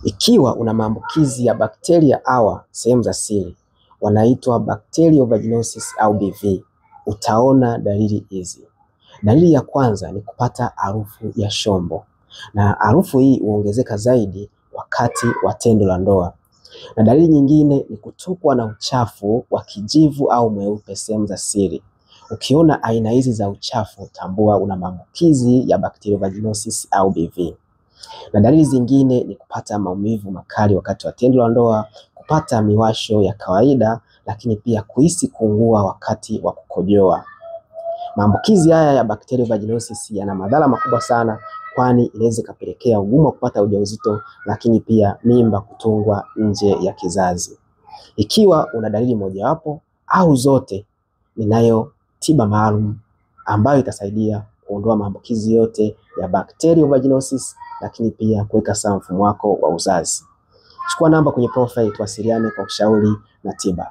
Ikiwa una maambukizi ya bakteria hawa sehemu za siri, wanaitwa bacterial vaginosis au BV, utaona dalili hizi. Dalili ya kwanza ni kupata harufu ya shombo, na harufu hii huongezeka zaidi wakati wa tendo la ndoa. Na dalili nyingine ni kutokwa na uchafu wa kijivu au mweupe sehemu za siri. Ukiona aina hizi za uchafu, tambua una maambukizi ya bacterial vaginosis au BV. Na dalili zingine ni kupata maumivu makali wakati wa tendo la ndoa, kupata miwasho ya kawaida, lakini pia kuhisi kuungua wakati wa kukojoa. Maambukizi haya ya bacterial vaginosis yana madhara makubwa sana, kwani inaweza kupelekea ugumu wa kupata ujauzito, lakini pia mimba kutungwa nje ya kizazi. Ikiwa una dalili mojawapo au zote, ninayo tiba maalum ambayo itasaidia kuondoa maambukizi yote ya bacterial vaginosis, lakini pia kuweka sawa mfumo wako wa uzazi. Chukua namba kwenye profile tuwasiliane kwa ushauri na tiba.